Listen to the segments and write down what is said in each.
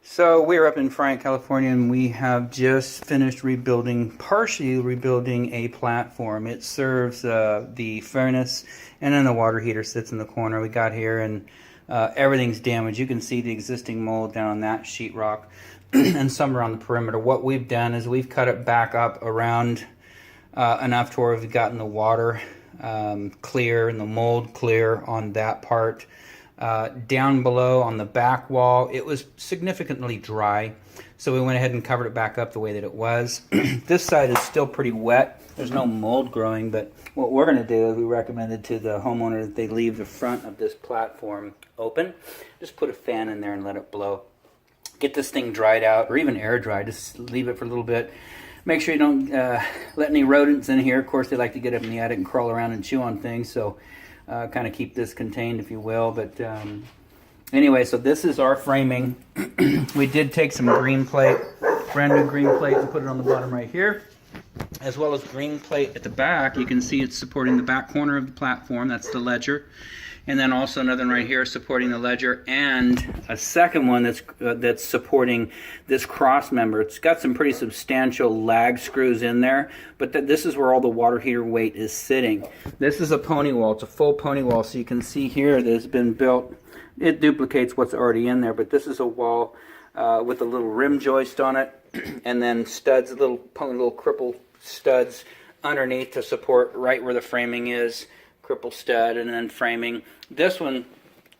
So we're up in Bryant, California, and we have just finished partially rebuilding a platform. It serves the furnace, and then the water heater sits in the corner. We got here, and everything's damaged. You can see the existing mold down on that sheetrock and some around the perimeter. What we've done is we've cut it back up around enough to where we've gotten the water clear and the mold clear on that part. Down below on the back wall, it was significantly dry, so we went ahead and covered it back up the way that it was. This side is still pretty wet. There's no mold growing, but what we're going to do is we recommended to the homeowner that they leave the front of this platform open. Just put a fan in there and let it blow. Get this thing dried out, or even air dry. Just leave it for a little bit. Make sure you don't let any rodents in here. Of course, they like to get up in the attic and crawl around and chew on things, so kind of keep this contained, if you will. But anyway, so this is our framing. We did take some green plate, brand new green plate, and put it on the bottom right here, as well as green plate at the back. You can see it's supporting the back corner of the platform. That's the ledger. And then also another one right here supporting the ledger, and a second one that's supporting this cross member. It's got some pretty substantial lag screws in there, but this is where all the water heater weight is sitting. This is a pony wall. It's a full pony wall, so you can see here that it's been built. It duplicates what's already in there, but this is a wall with a little rim joist on it, and then studs, little cripple studs underneath to support right where the framing is. Cripple stud and then framing. This one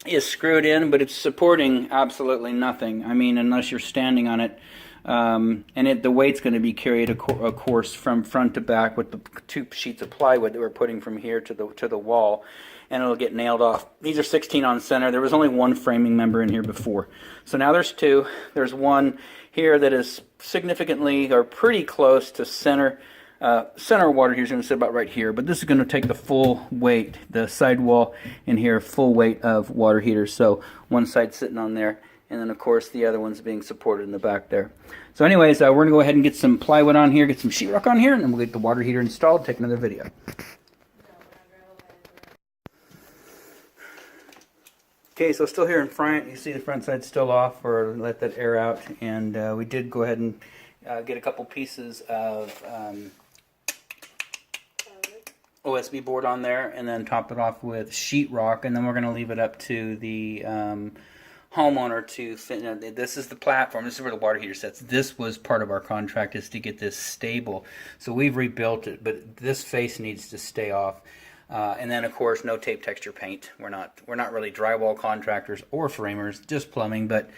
is screwed in, but it's supporting absolutely nothing. I mean, unless you're standing on it. And the weight's going to be carried, of course, from front to back with the 2 sheets of plywood that we're putting from here to the wall, and it'll get nailed off. These are 16 on center. There was only one framing member in here before, so now there's 2. There's one here that is significantly or pretty close to center. Center water heater is going to sit about right here, but this is going to take the full weight, the sidewall in here, full weight of water heater. So one side sitting on there, and then of course the other one's being supported in the back there. So anyways, we're going to go ahead and get some plywood on here, get some sheetrock on here, and then we'll get the water heater installed, take another video. Okay, so still here in front, you see the front side still off, or let that air out, and we did go ahead and get a couple pieces of OSB board on there, and then top it off with sheetrock, and then we're going to leave it up to the homeowner to fit. This is the platform. This is where the water heater sits. This was part of our contract, is to get this stable. So we've rebuilt it, but this face needs to stay off. And then, of course, no tape texture paint. We're not really drywall contractors or framers, just plumbing, but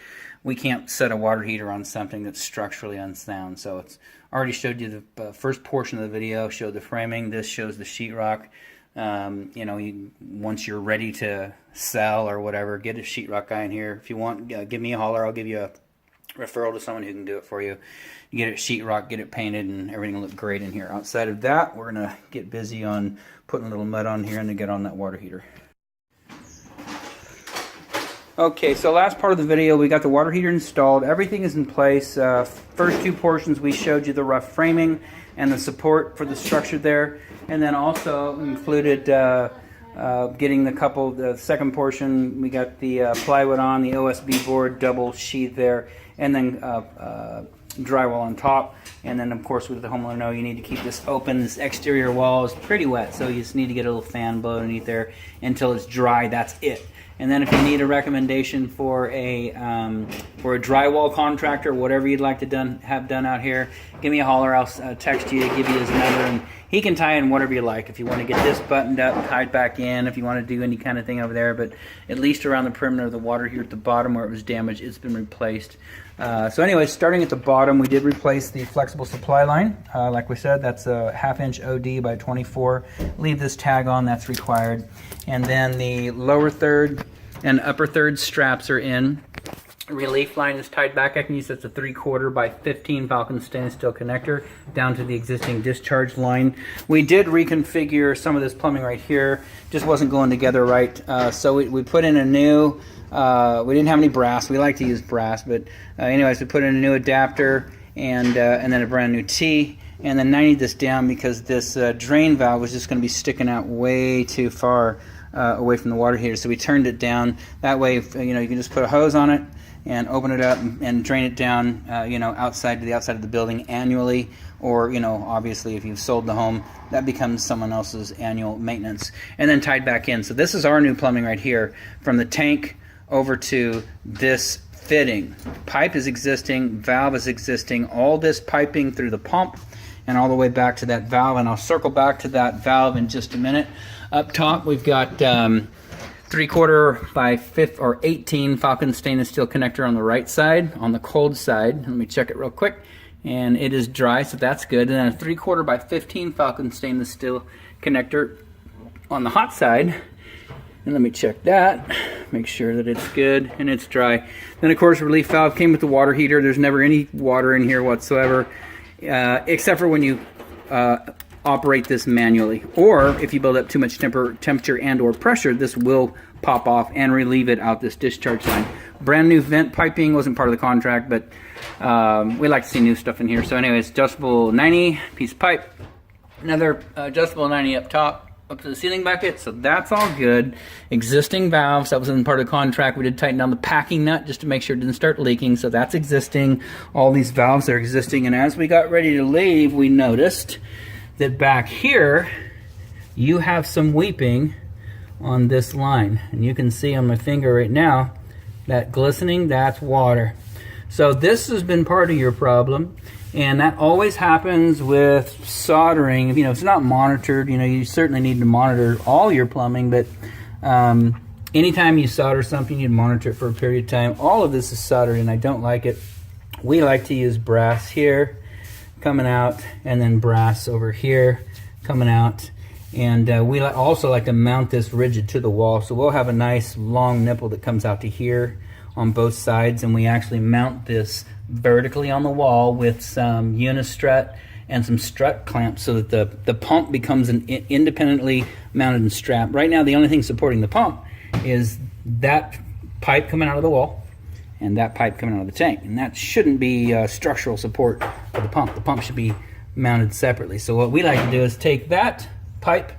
we can't set a water heater on something that's structurally unsound. So it's already showed you the first portion of the video, showed the framing. This shows the sheetrock. Once you're ready to sell or whatever, get a sheetrock guy in here. If you want, give me a holler. I'll give you a referral to someone who can do it for you. You get it sheetrock, get it painted, and everything will look great in here. Outside of that, we're going to get busy on putting a little mud on here and then get on that water heater. Okay, so last part of the video, we got the water heater installed. Everything is in place. First 2 portions, we showed you the rough framing and the support for the structure there. And then also included getting the second portion, we got the plywood on, the OSB board, double sheath there, and then drywall on top. And then, of course, with the homeowner know you need to keep this open. This exterior wall is pretty wet, so you just need to get a little fan blow underneath there until it's dry. That's it. And then if you need a recommendation for a drywall contractor, whatever you'd like to have done out here, give me a holler. I'll text you, give you his number, and he can tie in whatever you like. If you want to get this buttoned up, tied back in, if you want to do any kind of thing over there, but at least around the perimeter of the water here at the bottom where it was damaged, it's been replaced. So anyway, starting at the bottom, we did replace the flexible supply line. Like we said, that's a 1/2 inch OD by 24. Leave this tag on, that's required. And then the lower third and upper third straps are in. Relief line is tied back. I can use that's a 3/4 by 15 Falcon stainless steel connector down to the existing discharge line. We did reconfigure some of this plumbing right here. Just wasn't going together right. So we put in a new, we didn't have any brass. We like to use brass, but anyways, we put in a new adapter and then a brand new T. And then I need this down because this drain valve was just going to be sticking out way too far away from the water heater. So we turned it down. That way, if, you know, you can just put a hose on it and open it up and drain it down, you know, outside to the outside of the building annually. Or, you know, obviously if you've sold the home, that becomes someone else's annual maintenance. And then tied back in. So this is our new plumbing right here, from the tank over to this fitting. Pipe is existing, valve is existing, all this piping through the pump and all the way back to that valve. And I'll circle back to that valve in just a minute. Up top, we've got 3/4 by 5 or 18 Falcon stainless steel connector on the right side. On the cold side, let me check it real quick. And it is dry, so that's good. And then a 3/4 by 15 Falcon stainless steel connector on the hot side. And let me check that, make sure that it's good and it's dry. Then of course, relief valve came with the water heater. There's never any water in here whatsoever, except for when you operate this manually. Or if you build up too much temperature and or pressure, this will pop off and relieve it out this discharge line. Brand new vent piping, wasn't part of the contract, but we like to see new stuff in here. So anyways, adjustable 90 piece of pipe, another adjustable 90 up top, up to the ceiling bucket, so that's all good. Existing valves, that was in part of the contract. We did tighten down the packing nut just to make sure it didn't start leaking, so that's existing. All these valves are existing, and as we got ready to leave, we noticed that back here, you have some weeping on this line. And you can see on my finger right now, that glistening, that's water. So this has been part of your problem, and that always happens with soldering. You know, it's not monitored. You know, you certainly need to monitor all your plumbing, but anytime you solder something, you monitor it for a period of time. All of this is soldered, and I don't like it. We like to use brass here coming out, and then brass over here coming out. And we also like to mount this rigid to the wall. So we'll have a nice long nipple that comes out to here on both sides, and we actually mount this vertically on the wall with some unistrut and some strut clamps so that the pump becomes an independently mounted strap. Right now, the only thing supporting the pump is that pipe coming out of the wall and that pipe coming out of the tank. And that shouldn't be structural support for the pump. The pump should be mounted separately. So what we like to do is take that pipe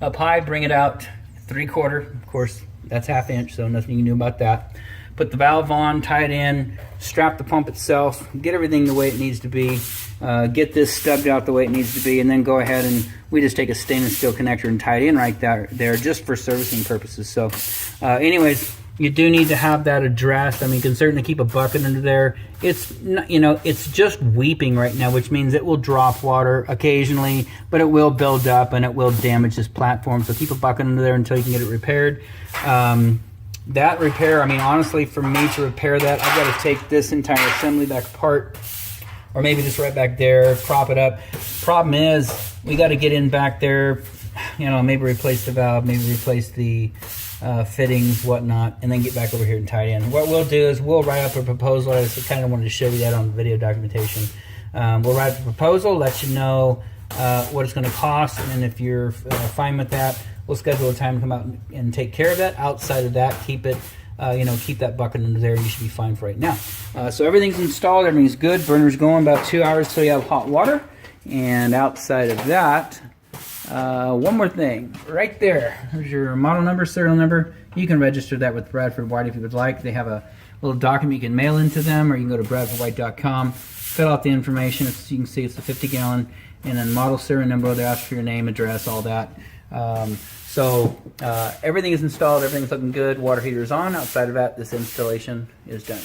up high, bring it out 3/4. Of course, that's 1/2 inch, so nothing you can do about that. Put the valve on, tie it in, strap the pump itself, get everything the way it needs to be, get this stubbed out the way it needs to be, and then go ahead and we just take a stainless steel connector and tie it in right there just for servicing purposes. So anyways, you do need to have that addressed. I mean, you can certainly keep a bucket under there. It's not, you know, it's just weeping right now, which means it will drop water occasionally, but it will build up and it will damage this platform. So keep a bucket under there until you can get it repaired. That repair, I mean, honestly, for me to repair that, I've got to take this entire assembly back apart, or maybe just right back there, prop it up. Problem is, we got to get in back there, you know, maybe replace the valve, maybe replace the fittings, whatnot, and then get back over here and tie it in. What we'll do is we'll write up a proposal. I just kind of wanted to show you that on the video documentation. We'll write up a proposal, let you know what it's going to cost, and then if you're fine with that, we'll schedule a time to come out and take care of that. Outside of that, keep it, you know, keep that bucket under there. You should be fine for right now. So everything's installed, everything's good. Burner's going about 2 hours till you have hot water. And outside of that, one more thing, right there. There's your model number, serial number. You can register that with Bradford White if you would like. They have a little document you can mail into them, or you can go to bradfordwhite.com, fill out the information. You can see it's the 50-gallon, and then model, serial number. They ask for your name, address, all that. So everything is installed, everything's looking good, water heater is on. Outside of that, this installation is done.